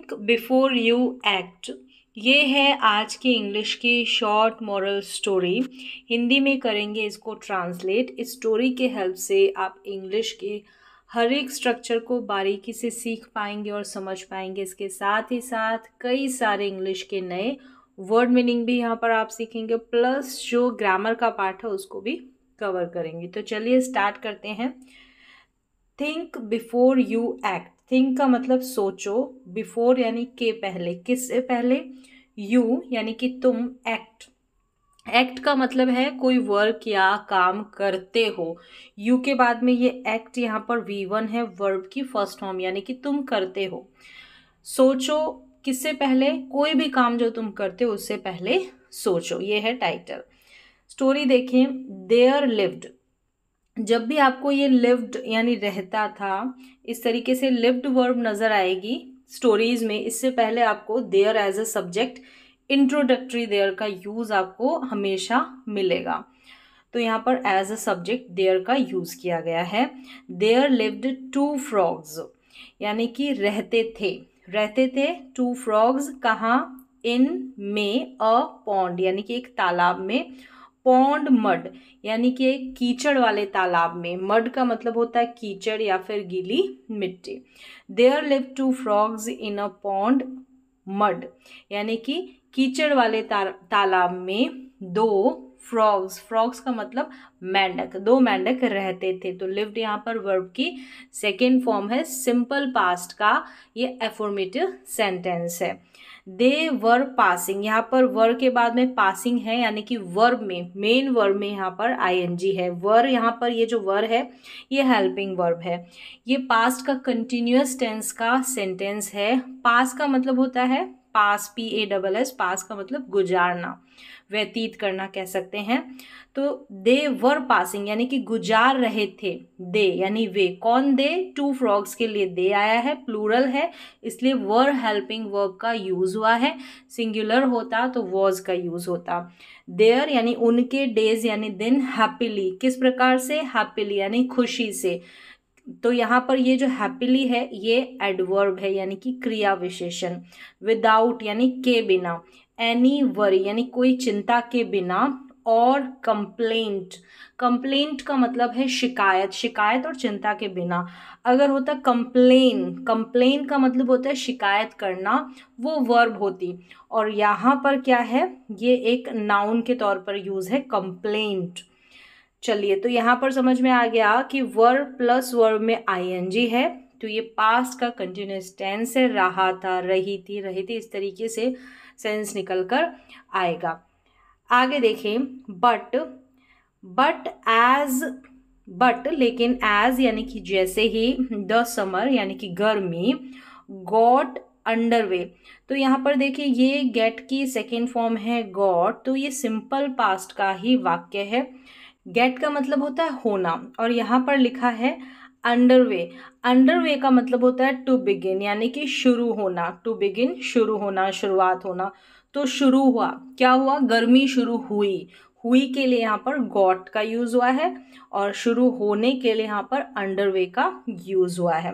Think before you act. ये है आज की इंग्लिश की शॉर्ट मॉरल स्टोरी। हिंदी में करेंगे इसको ट्रांसलेट। इस स्टोरी के हेल्प से आप इंग्लिश के हर एक स्ट्रक्चर को बारीकी से सीख पाएंगे और समझ पाएंगे। इसके साथ ही साथ कई सारे इंग्लिश के नए वर्ड मीनिंग भी यहाँ पर आप सीखेंगे, प्लस जो ग्रामर का पार्ट है उसको भी कवर करेंगे। तो चलिए स्टार्ट करते हैं। Think before you act. Think का मतलब सोचो, बिफोर यानी के पहले, किससे पहले, यू यानी कि तुम, एक्ट। एक्ट का मतलब है कोई वर्क या काम करते हो। यू के बाद में ये एक्ट यहाँ पर V1 है, वर्ब की फर्स्ट फॉर्म, यानी कि तुम करते हो। सोचो किससे पहले, कोई भी काम जो तुम करते हो उससे पहले सोचो। ये है टाइटल। स्टोरी देखें। There lived. जब भी आपको ये लिव्ड यानी रहता था, इस तरीके से लिव्ड वर्ब नजर आएगी स्टोरीज में, इससे पहले आपको there as a subject, introductory there का यूज आपको हमेशा मिलेगा। तो यहाँ पर एज अ सब्जेक्ट देयर का यूज किया गया है। देयर लिव्ड टू फ्रॉग्स, यानी कि रहते थे टू फ्रॉग्स। कहाँ? इन में अ पॉन्ड, यानी कि एक तालाब में। पॉन्ड मड, यानी कि एक कीचड़ वाले तालाब में। मड का मतलब होता है कीचड़ या फिर गीली मिट्टी। There live two frogs in a pond mud, यानी कि कीचड़ वाले तालाब में दो फ्रॉग्स, फ्रॉग्स का मतलब मेंढक, दो मेंढक रहते थे। तो लिव्ड यहाँ पर वर्ब की सेकेंड फॉर्म है, सिंपल पास्ट का ये एफर्मेटिव सेंटेंस है। दे वर पासिंग, यहाँ पर वर के बाद में पासिंग है, यानी कि वर्ब में, मेन वर्ब में यहाँ पर आईएनजी है। वर यहाँ पर ये जो वर है ये हेल्पिंग वर्ब है। ये पास्ट का कंटिन्यूअस टेंस का सेंटेंस है। पास का मतलब होता है पास, PASS, पास का मतलब गुजारना, व्यतीत करना कह सकते हैं। तो दे वर पासिंग यानी कि गुजार रहे थे। दे यानी वे, कौन दे? टू फ्रॉग्स के लिए दे आया है, प्लूरल है, इसलिए वर हेल्पिंग वर्ब का यूज हुआ है। सिंगुलर होता तो वॉज का यूज होता। देयर यानी उनके, डेज यानी दिन, हैप्पीली किस प्रकार से? हैप्पीली यानी खुशी से। तो यहाँ पर ये जो हैप्पीली है ये एडवर्ब है, यानी कि क्रिया विशेषण। विदाउट यानी के बिना। एनी वरी यानी कोई चिंता के बिना। और कंप्लेंट, कंप्लेंट का मतलब है शिकायत, शिकायत और चिंता के बिना। अगर होता कंप्लेन, कंप्लेन का मतलब होता है शिकायत करना, वो वर्ब होती। और यहाँ पर क्या है, ये एक नाउन के तौर पर यूज है, कंप्लेंट। चलिए, तो यहाँ पर समझ में आ गया कि वर्ब प्लस वर्ब में आईएनजी है, तो ये पास्ट का कंटिन्यूअस टेंस है। रहा था, रही थी, इस तरीके से सेंस निकल कर आएगा। आगे देखें। बट लेकिन, एज यानी कि जैसे ही, द समर यानी कि गर्मी, गॉट अंडरवे। तो यहाँ पर देखिए ये गेट की सेकेंड फॉर्म है गॉट, तो ये सिंपल पास्ट का ही वाक्य है। गेट का मतलब होता है होना, और यहाँ पर लिखा है अंडरवे। अंडरवे का मतलब होता है टू बिगिन, यानी कि शुरू होना। टू बिगिन शुरू होना, शुरुआत होना। तो शुरू हुआ, क्या हुआ? गर्मी शुरू हुई। हुई के लिए यहाँ पर गॉट का यूज हुआ है, और शुरू होने के लिए यहाँ पर अंडरवे का यूज हुआ है।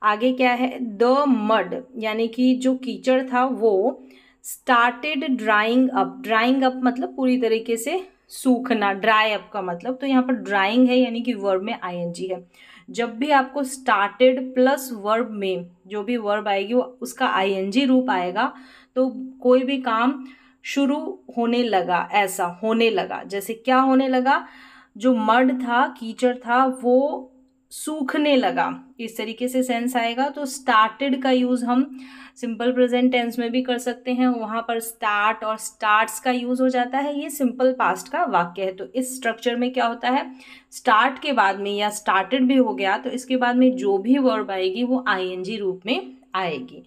आगे क्या है? द मड यानी कि जो कीचड़ था वो started drawing up. Drawing up मतलब पूरी तरीके से सूखना, ड्राई अप का मतलब। तो यहाँ पर ड्राइंग है, यानी कि वर्ब में आईएनजी है। जब भी आपको स्टार्टेड प्लस वर्ब में जो भी वर्ब आएगी वो उसका आईएनजी रूप आएगा, तो कोई भी काम शुरू होने लगा, ऐसा होने लगा। जैसे क्या होने लगा? जो मड था, कीचड़ था, वो सूखने लगा, इस तरीके से सेंस आएगा। तो स्टार्टेड का यूज हम सिंपल प्रेजेंट टेंस में भी कर सकते हैं, वहां पर स्टार्ट और स्टार्ट्स का यूज हो जाता है। ये सिंपल पास्ट का वाक्य है। तो इस स्ट्रक्चर में क्या होता है, स्टार्ट के बाद में या स्टार्टेड भी हो गया तो इसके बाद में जो भी वर्ब आएगी वो आईएनजी रूप में आएगी।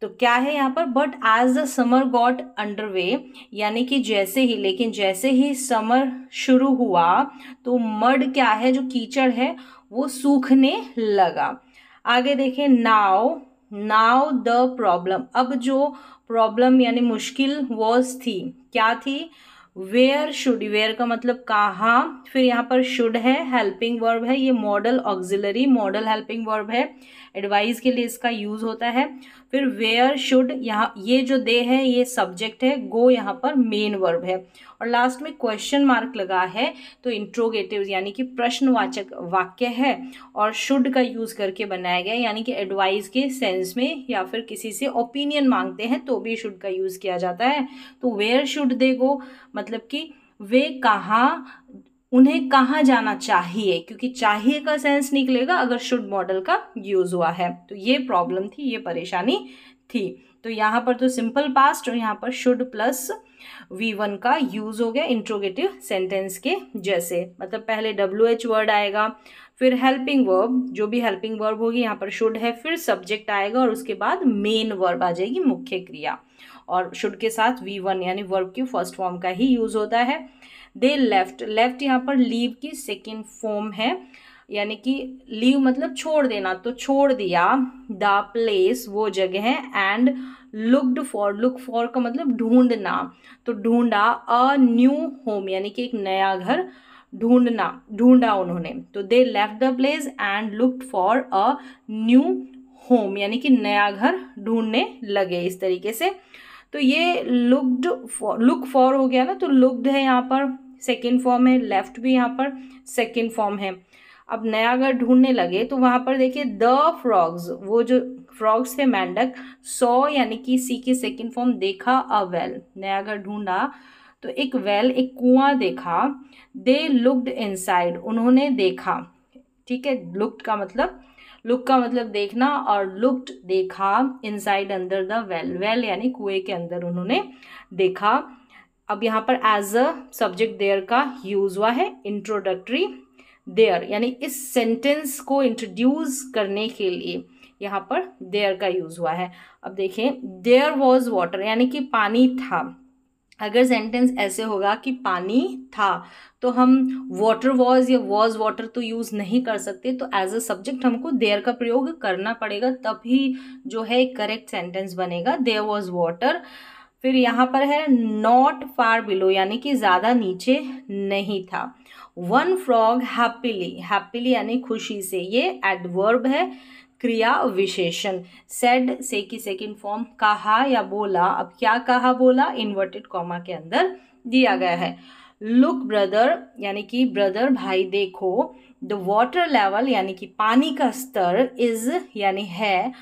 तो क्या है यहाँ पर? But as the summer got underway, यानी कि जैसे ही, लेकिन जैसे ही समर शुरू हुआ तो मड क्या है, जो कीचड़ है वो सूखने लगा। आगे देखें। नाउ द प्रॉब्लम, अब जो प्रॉब्लम यानी मुश्किल वॉज थी, क्या थी? वेयर शुड, वेयर का मतलब कहाँ, फिर यहाँ पर शुड है, हेल्पिंग वर्ब है, ये model auxiliary, model helping verb है, एडवाइस के लिए इसका यूज होता है। फिर वेयर शुड, यहाँ ये जो दे है ये सब्जेक्ट है, गो यहाँ पर मेन वर्ब है, और लास्ट में क्वेश्चन मार्क लगा है तो इंट्रोगेटिव यानी कि प्रश्नवाचक वाक्य है, और शुड का यूज करके बनाया गया यानी कि एडवाइस के सेंस में, या फिर किसी से ओपिनियन मांगते हैं तो भी शुड का यूज किया जाता है। तो वेयर शुड दे गो मतलब कि वे कहाँ, उन्हें कहाँ जाना चाहिए, क्योंकि चाहिए का सेंस निकलेगा अगर शुड मॉडल का यूज हुआ है। तो ये प्रॉब्लम थी, ये परेशानी थी। तो यहाँ पर तो सिंपल पास्ट और यहाँ पर शुड प्लस V1 का यूज हो गया इंट्रोगेटिव सेंटेंस के जैसे, मतलब पहले WH वर्ड आएगा, फिर हेल्पिंग वर्ब, जो भी हेल्पिंग वर्ब होगी यहाँ पर शुड है, फिर सब्जेक्ट आएगा और उसके बाद मेन वर्ब आ जाएगी, मुख्य क्रिया, और शुड के साथ V1 यानी वर्ब की फर्स्ट फॉर्म का ही यूज होता है। दे लेफ्ट, लेफ्ट यहाँ पर लीव की सेकेंड फॉर्म है, यानी कि लीव मतलब छोड़ देना, तो छोड़ दिया, द प्लेस वो जगह है, and looked for, look for का मतलब ढूंढना, तो ढूंढा, अ न्यू होम यानी कि एक नया घर ढूंढना, ढूंढा उन्होंने, तो they left the place and looked for a new home यानी कि नया घर ढूंढने लगे, इस तरीके से। तो ये लुक्ड फॉर, लुक फॉर हो गया ना, तो लुक्ड है यहाँ पर सेकेंड फॉर्म है, लेफ्ट भी यहाँ पर सेकेंड फॉर्म है। अब नया घर ढूंढने लगे तो वहां पर देखिए द फ्रॉग्स, वो जो फ्रॉग्स थे मेंढक, सॉ यानी कि सी की सेकेंड फॉर्म, देखा, अ वेल, नया घर ढूंढा तो एक वेल, एक कुआं देखा, दे लुक्ड इनसाइड, उन्होंने देखा, ठीक है, लुक्ड का मतलब, लुक का मतलब देखना, और लुक्ड देखा, इनसाइड अंदर द वेल, वेल यानी कुएं के अंदर उन्होंने देखा। अब यहाँ पर एज अ सब्जेक्ट देयर का यूज हुआ है, इंट्रोडक्टरी देयर यानी इस सेंटेंस को इंट्रोड्यूस करने के लिए यहाँ पर देयर का यूज हुआ है। अब देखें, देयर वॉज वाटर यानी कि पानी था, अगर सेंटेंस ऐसे होगा कि पानी था तो हम वाटर वॉज या वॉज वाटर तो यूज नहीं कर सकते, तो एज अ सब्जेक्ट हमको देयर का प्रयोग करना पड़ेगा, तभी जो है करेक्ट सेंटेंस बनेगा, देयर वॉज वाटर। फिर यहाँ पर है नॉट फार बिलो यानी कि ज्यादा नीचे नहीं था, वन फ्रॉग हैप्पीली, हैप्पीली यानी खुशी से, ये एडवर्ब है, क्रिया विशेषण, सेड से की सेकंड फॉर्म, कहा या बोला, अब क्या कहा बोला, इन्वर्टेड कॉमा के अंदर दिया गया है। लुक ब्रदर यानी कि ब्रदर भाई देखो, द वाटर लेवल यानी कि पानी का स्तर, इज यानी है,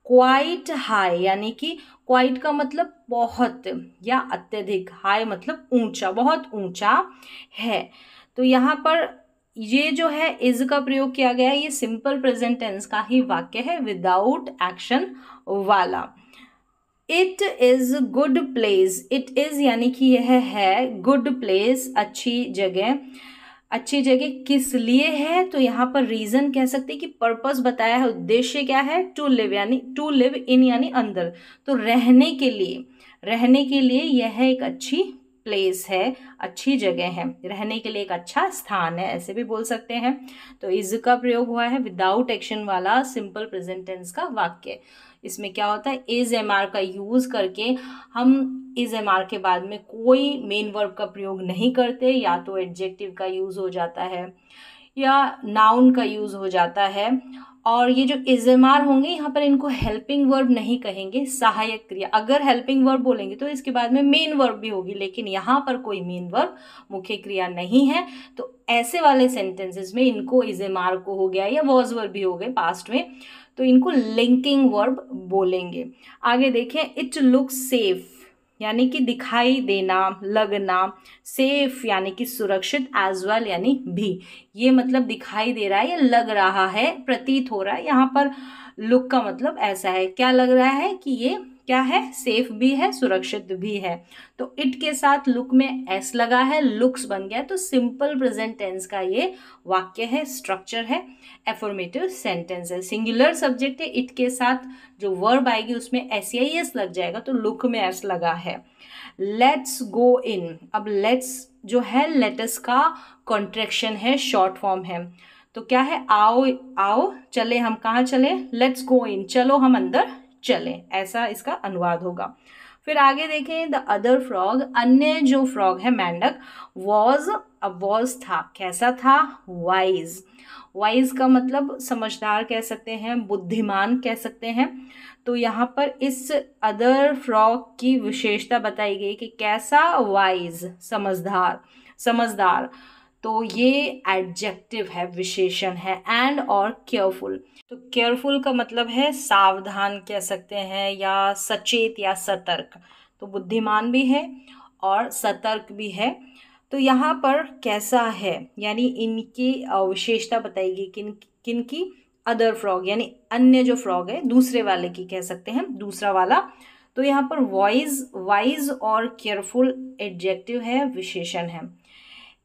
क्वाइट हाई यानी कि क्वाइट का मतलब बहुत या अत्यधिक, हाई मतलब ऊंचा, बहुत ऊंचा है। तो यहाँ पर ये जो है इज का प्रयोग किया गया है, ये सिंपल प्रेजेंट टेंस का ही वाक्य है विदाउट एक्शन वाला। It is good place, it is यानी कि यह है, गुड प्लेस अच्छी जगह, अच्छी जगह किस लिए है, तो यहाँ पर रीजन कह सकते हैं कि पर्पस बताया है, उद्देश्य क्या है, टू लिव यानी टू लिव इन यानी अंदर, तो रहने के लिए, रहने के लिए यह एक अच्छी प्लेस है, अच्छी जगह है, रहने के लिए एक अच्छा स्थान है, ऐसे भी बोल सकते हैं। तो इज का प्रयोग हुआ है विदाउट एक्शन वाला सिंपल प्रेजेंट टेंस का वाक्य। इसमें क्या होता है, इज एम आर का यूज करके हम इज एम आर के बाद में कोई मेन वर्ब का प्रयोग नहीं करते, या तो एडजेक्टिव का यूज हो जाता है या नाउन का यूज हो जाता है, और ये जो इज एम आर होंगे यहाँ पर इनको हेल्पिंग वर्ब नहीं कहेंगे, सहायक क्रिया, अगर हेल्पिंग वर्ब बोलेंगे तो इसके बाद में मेन वर्ब भी होगी, लेकिन यहाँ पर कोई मेन वर्ब मुख्य क्रिया नहीं है, तो ऐसे वाले सेंटेंसेस में इनको इज एम आर को हो गया या वॉज वर्ब भी हो गए पास्ट में, तो इनको लिंकिंग वर्ब बोलेंगे। आगे देखें, इट लुक सेफ यानी कि दिखाई देना, लगना, सेफ यानी कि सुरक्षित, एज वेल यानी भी, ये मतलब दिखाई दे रहा है या लग रहा है, प्रतीत हो रहा है। यहाँ पर लुक का मतलब ऐसा है, क्या लग रहा है कि ये क्या है, सेफ भी है, सुरक्षित भी है, तो इट के साथ लुक में एस लगा है, लुक्स बन गया, तो सिंपल प्रेजेंट टेंस का ये वाक्य है, स्ट्रक्चर है, एफर्मेटिव सेंटेंस है, सिंगुलर सब्जेक्ट है, इट के साथ जो वर्ब आएगी उसमें एस लग जाएगा, तो लुक में एस लगा है। लेट्स गो इन, अब लेट्स जो है लेटस का कॉन्ट्रैक्शन है, शॉर्ट फॉर्म है, तो क्या है, आओ आओ चले, हम कहाँ चले, लेट्स गो इन, चलो हम अंदर चले, ऐसा इसका अनुवाद होगा। फिर आगे देखें, द अदर फ्रॉग, अन्य जो फ्रॉग है मेंढक, वॉज, अब वॉज था, कैसा था, वाइज। वाइज का मतलब समझदार कह सकते हैं, बुद्धिमान कह सकते हैं। तो यहाँ पर इस अदर फ्रॉग की विशेषता बताई गई कि कैसा, वाइज, समझदार, समझदार। तो ये एडजेक्टिव है, विशेषण है। एंड और केयरफुल, तो केयरफुल का मतलब है सावधान कह सकते हैं, या सचेत या सतर्क। तो बुद्धिमान भी है और सतर्क भी है। तो यहाँ पर कैसा है यानी इनकी विशेषता बताएगी, किन किन की, अदर फ्रॉग यानी अन्य जो फ्रॉग है, दूसरे वाले की कह सकते हैं, दूसरा वाला। तो यहाँ पर वाइज, वाइज और केयरफुल एडजेक्टिव है, विशेषण है।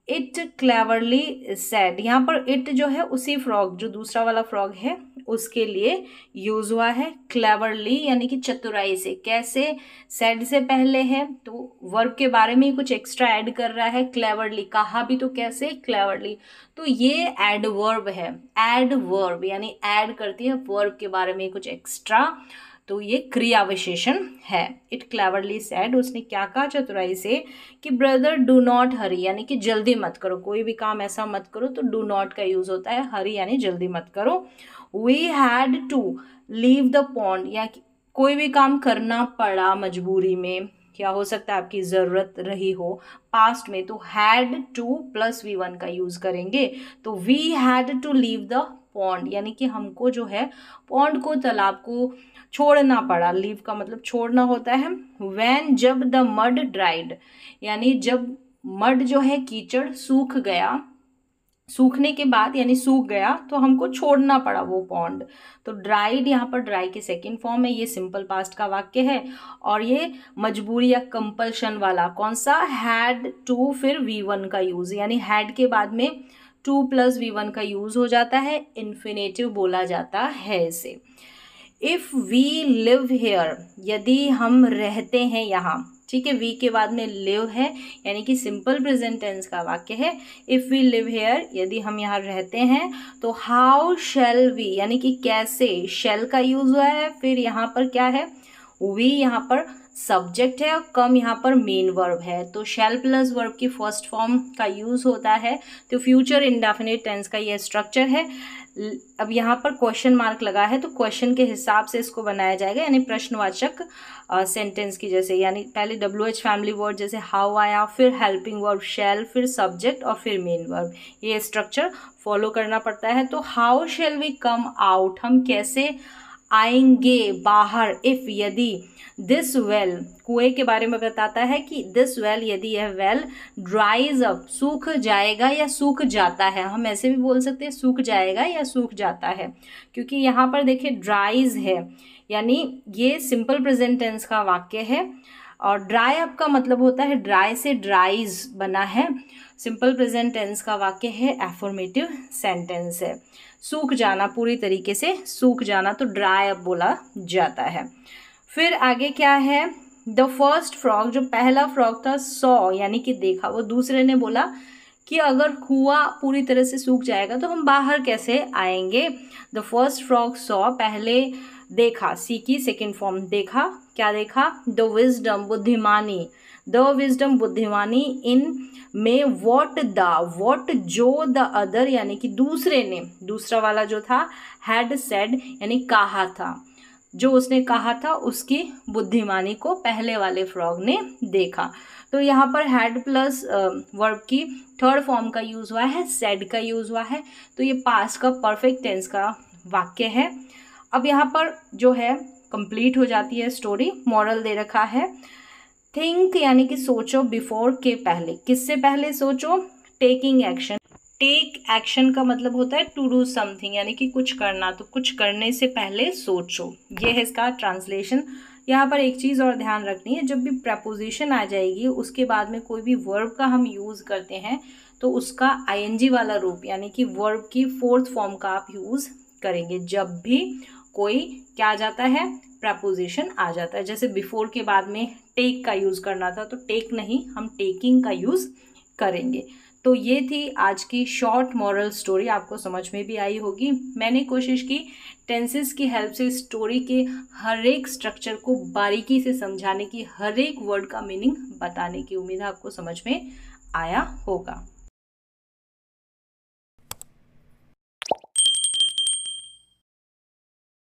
इट क्लेवरली सेड, यहाँ पर इट जो है उसी फ्रॉग, जो दूसरा वाला फ्रॉग है उसके लिए यूज हुआ है। क्लेवरली यानी कि चतुराई से, कैसे, सेड से पहले है तो वर्ब के बारे में कुछ एक्स्ट्रा ऐड कर रहा है। क्लेवरली कहा भी तो कैसे, क्लेवरली। तो ये एडवर्ब है, एडवर्ब यानी ऐड करती है वर्ब के बारे में कुछ एक्स्ट्रा, तो ये क्रिया विशेषण है। इट क्लेवरली सेड, उसने क्या कहा चतुराई से, कि ब्रदर डू नॉट हरी, यानी कि जल्दी मत करो, कोई भी काम ऐसा मत करो, तो डू नॉट का यूज होता है, हरी यानी जल्दी मत करो। We had to leave the pond, या कोई भी काम करना पड़ा मजबूरी में, क्या हो सकता है आपकी ज़रूरत रही हो पास्ट में, तो हैड टू प्लस V1 का यूज करेंगे। तो we had to leave the pond, यानी कि हमको जो है पॉन्ड को, तालाब को छोड़ना पड़ा। लीव का मतलब छोड़ना होता है। व्हेन, जब, द मड ड्राइड, यानी जब मड जो है कीचड़ सूख गया, सूखने के बाद यानी सूख गया तो हमको छोड़ना पड़ा वो पॉन्ड। तो ड्राइड यहाँ पर ड्राई की सेकंड फॉर्म है, ये सिंपल पास्ट का वाक्य है। और ये मजबूरी या कंपल्शन वाला कौन सा, हैड टू, फिर V1 का यूज, यानी हैड के बाद में 2 प्लस V1 का यूज हो जाता है, इन्फिनेटिव बोला जाता है इसे। इफ वी लिव हेयर, यदि हम रहते हैं यहाँ, ठीक है, वी के बाद में लिव है यानी कि सिंपल प्रेजेंट टेंस का वाक्य है। इफ वी लिव हेयर, यदि हम यहाँ रहते हैं, तो हाउ शेल वी, यानी कि कैसे, शेल का यूज हुआ है। फिर यहाँ पर क्या है, वी यहाँ पर सब्जेक्ट है और कम यहाँ पर मेन वर्ब है, तो शेल प्लस वर्ब की फर्स्ट फॉर्म का यूज होता है। तो फ्यूचर इंडेफिनिट टेंस का ये स्ट्रक्चर है। अब यहाँ पर क्वेश्चन मार्क लगा है तो क्वेश्चन के हिसाब से इसको बनाया जाएगा, यानी प्रश्नवाचक सेंटेंस की जैसे, यानी पहले WH फैमिली वर्ड जैसे हाउ आया, फिर हेल्पिंग वर्ब शेल, फिर सब्जेक्ट और फिर मेन वर्ब, ये स्ट्रक्चर फॉलो करना पड़ता है। तो how shall we come out, हम कैसे आएंगे बाहर, इफ, यदि, दिस वेल, कुएं के बारे में बताता है कि दिस वेल, यदि यह वेल ड्राइज अप, सूख जाएगा या सूख जाता है, हम ऐसे भी बोल सकते हैं सूख जाएगा या सूख जाता है, क्योंकि यहाँ पर देखिए ड्राइज है, यानी ये सिंपल प्रेजेंट टेंस का वाक्य है। और ड्राई अप का मतलब होता है, ड्राई से ड्राइज बना है, सिंपल प्रेजेंट टेंस का वाक्य है, एफर्मेटिव सेंटेंस है। सूख जाना, पूरी तरीके से सूख जाना, तो ड्राई अप बोला जाता है। फिर आगे क्या है, द फर्स्ट फ्रॉग, जो पहला फ्रॉग था, सॉ यानी कि देखा, वो दूसरे ने बोला कि अगर कुआं पूरी तरह से सूख जाएगा तो हम बाहर कैसे आएंगे। द फर्स्ट फ्रॉग सॉ, पहले देखा, सी की सेकेंड फॉर्म, देखा, क्या देखा, द विजडम, बुद्धिमानी, द विजडम बुद्धिमानी, इन में, वॉट द, वॉट जो, द अदर यानी कि दूसरे ने, दूसरा वाला जो था, हैड सेड यानी कहा था, जो उसने कहा था उसकी बुद्धिमानी को पहले वाले फ्रॉग ने देखा। तो यहाँ पर हैड प्लस वर्ब की थर्ड फॉर्म का यूज हुआ है, सेड का यूज हुआ है, तो ये पास्ट का परफेक्ट टेंस का वाक्य है। अब यहाँ पर जो है कंप्लीट हो जाती है स्टोरी। मॉरल दे रखा है, थिंक यानी कि सोचो, बिफोर के पहले, किससे पहले सोचो, टेकिंग एक्शन। टेक एक्शन का मतलब होता है टू डू समथिंग, यानी कि कुछ करना, तो कुछ करने से पहले सोचो, ये है इसका ट्रांसलेशन। यहाँ पर एक चीज़ और ध्यान रखनी है, जब भी प्रपोजिशन आ जाएगी उसके बाद में कोई भी वर्ब का हम यूज़ करते हैं तो उसका ING वाला रूप यानी कि वर्ब की फोर्थ फॉर्म का आप यूज़ करेंगे जब भी कोई क्या आ जाता है, प्रपोजिशन आ जाता है। जैसे बिफोर के बाद में टेक का यूज़ करना था तो टेक नहीं, हम टेकिंग का यूज़ करेंगे। तो ये थी आज की शॉर्ट मॉरल स्टोरी, आपको समझ में भी आई होगी। मैंने कोशिश की टेंसेस की हेल्प से स्टोरी के हर एक स्ट्रक्चर को बारीकी से समझाने की, हर एक वर्ड का मीनिंग बताने की। उम्मीद है आपको समझ में आया होगा।